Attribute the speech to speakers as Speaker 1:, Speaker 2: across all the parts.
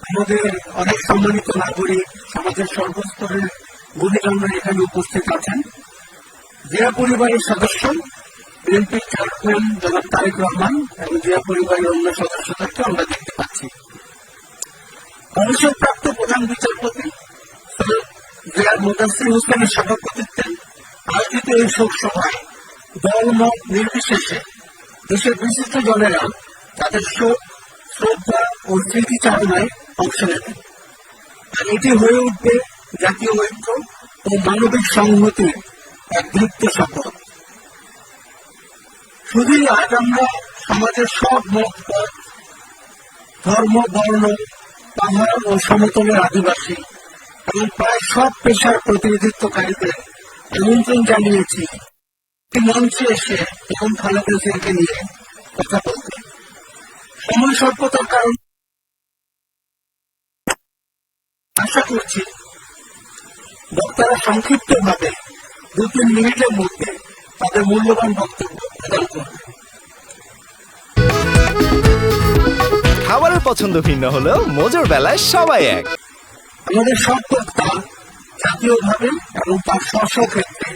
Speaker 1: আমাদের অনেক সম্মানিত নাগরিক, সমাজের সর্বস্তরের গুণীজনরা এখানে উপস্থিত আছেন। জিয়া পরিবারের সদস্য বিএনপির চেয়ারম্যান জনাব তারেক রহমান এবং জিয়া পরিবারের অন্য সদস্যদেরকে আমরা দেখতে পাচ্ছি। অবসরপ্রাপ্ত প্রধান বিচারপতি জেআর মুদাসসির হোসেনের সভাপতিত্বে আয়োজিত এই শোক সভায় দলমত নির্বিশেষে দেশের বিশিষ্ট জনেরা তাদের শোক, শ্রদ্ধা ও স্মৃতিচারণায় অংশ নেবেন। আর এটি হয়ে উঠবে জাতীয় ঐক্য ও মানবিক সংহতির এক দীপ্ত শপথ। শুধুই আজ আমরা সমাজের সব মত পথ, ধর্ম, বর্ণ, পাহাড় ও সমতলের আদিবাসী এবং প্রায় সব পেশার প্রতিনিধিত্বকারীদের আমন্ত্রণ জানিয়েছি মঞ্চে এসে এবং খালেদা জিয়াকে নিয়ে কথা বলতে। সময় স্বল্পতার কারণে আশা করছি বক্তারা সংক্ষিপ্তভাবে 2-3 মিনিটের মধ্যে তাদের মূল্যবান বক্তব্য প্রদান করবে।
Speaker 2: খাবারের পছন্দ ভিন্ন হলেও মজার বেলায় সবাই এক।
Speaker 1: আমাদের সব বক্তা জাতীয়ভাবে এবং তার স্ব ক্ষেত্রে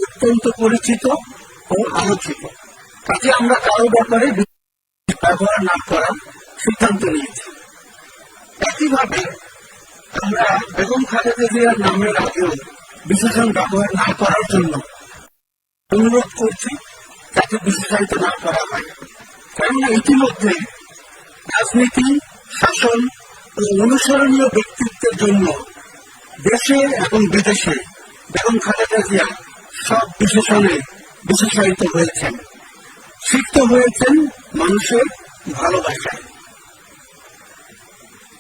Speaker 1: অত্যন্ত পরিচিত ও আলোচিত। কাজে আমরা কারো ব্যাপারে ব্যবহার না করার সিদ্ধান্ত নিয়েছি। একইভাবে আমরা বেগম খালেদা জিয়ার নামের আগেও বিশেষণ ব্যবহার না করার জন্য অনুরোধ করছি, যাতে বিশেষায়িত না করা হয়। কেননা ইতিমধ্যে রাজনীতি, শাসন ও অনুসরণীয় ব্যক্তিত্বের জন্য দেশে এবং বিদেশে বেগম খালেদা জিয়া সব বিশেষণে বিশেষায়িত হয়েছেন, সিক্ত হয়েছেন মানুষের ভালোবাসায়।